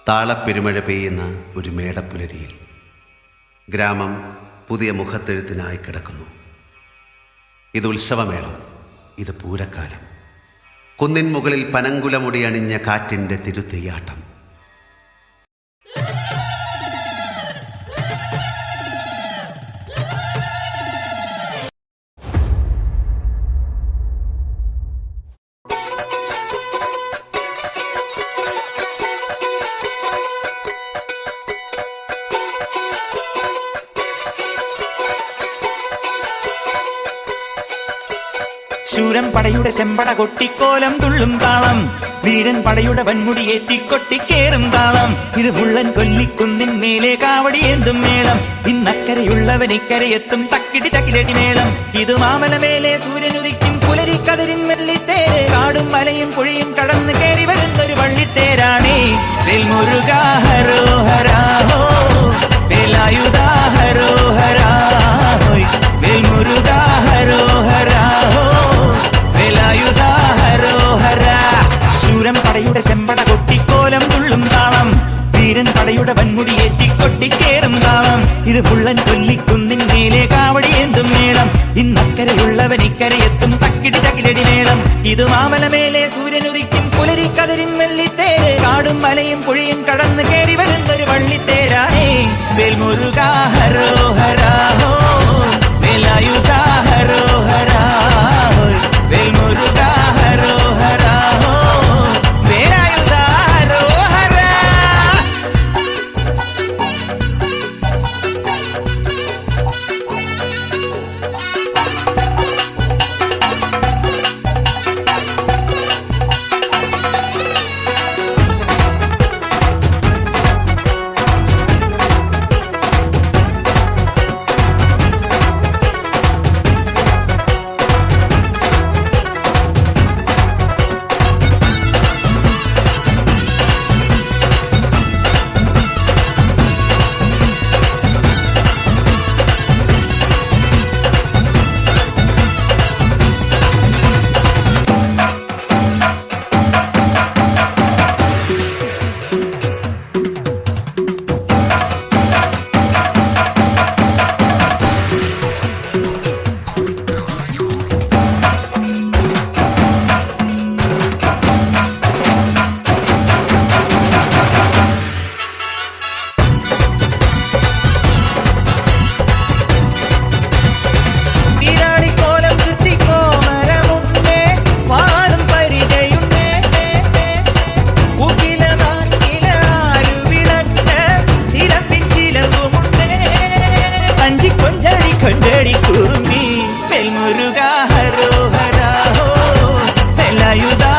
താളപ്പെരുമഴ പെയ്യുന്ന ഒരു മേടപ്പുലരിയിൽ ഗ്രാമം പുതിയ മുഖത്തെഴുത്തിനായി കിടക്കുന്നു. ഇത് ഉത്സവമേളം, ഇത് പൂരക്കാലം. കുന്നിൻ മുകളിൽ പനങ്കുലമുടി അണിഞ്ഞ കാറ്റിൻ്റെ തിരുതെയ്യാട്ടം. ശൂരൻ പടയുടെ ചെമ്പട കൊട്ടിക്കോലം തുള്ളും താളം, വീരൻ പടയുടെ വൻമുടി ഏറ്റിക്കൊട്ടിക്കേറും താളം. ഇത് മുള്ളൻ കൊല്ലിക്കുന്നിൻ മേലെ കാവടിയേന്തും മേളം. ഇന്നക്കരയുള്ളവൻ ഇക്കരയെത്തും തക്കിടി തക്കിലടി മേളം. ഇത് മാമലമേലെ സൂര്യനുദിക്കും പുലരിക്കതിരിൻ വെള്ളിത്തേര്. കാടും മലയും പുഴയും കടന്ന് കയറി വരുന്നൊരു വള്ളിത്തേരാണേ. വേൽമുരുകാ ഹരോഹരാ ഹോ, വേലായുധാ ഹരോഹരാ ഹോയ്, വേൽമുരുകാ ഹരോഹരാ ഹോ, വേലായുധാ ഹരോഹരാ. ശൂരൻ പടയുടെ ചെമ്പട കൊട്ടിക്കോലം തുള്ളും താളം, വീരൻ പടയുടെ വൻമുടി ഏറ്റിക്കൊട്ടിക്കേറും താളം. ഇത് പുള്ളൻ കൊല്ലിക്കുന്നിൻ മേലെ കാവടിയേന്തും മേളം. ഇന്നക്കരയുള്ളവൻ ഇക്കരയെത്തും തക്കിടി തകിലടി മേളം. ഇത് മാമലമേലെ സൂര്യനുദിക്കും പുലരിക്കതിരിൻ വെള്ളിത്തേര്. കാടും മലയും പുഴയും കടന്ന് കയറി വരുന്നൊരു വള്ളിത്തേരാണേ. വേൽമുരുകാ ഹരോഹരാ ഹോ, വേലായുധാ ഹരോഹരാ ഹോയ്, വേൽമുരുകാ ഹരോഹരാ ഹോ, വേലായുധാ ഹരോഹരാ. കൊഞ്ചടി കുറുമ്പി വേൽമുരുകാ ഹരോഹരാ ഹോ, വേലായുധാ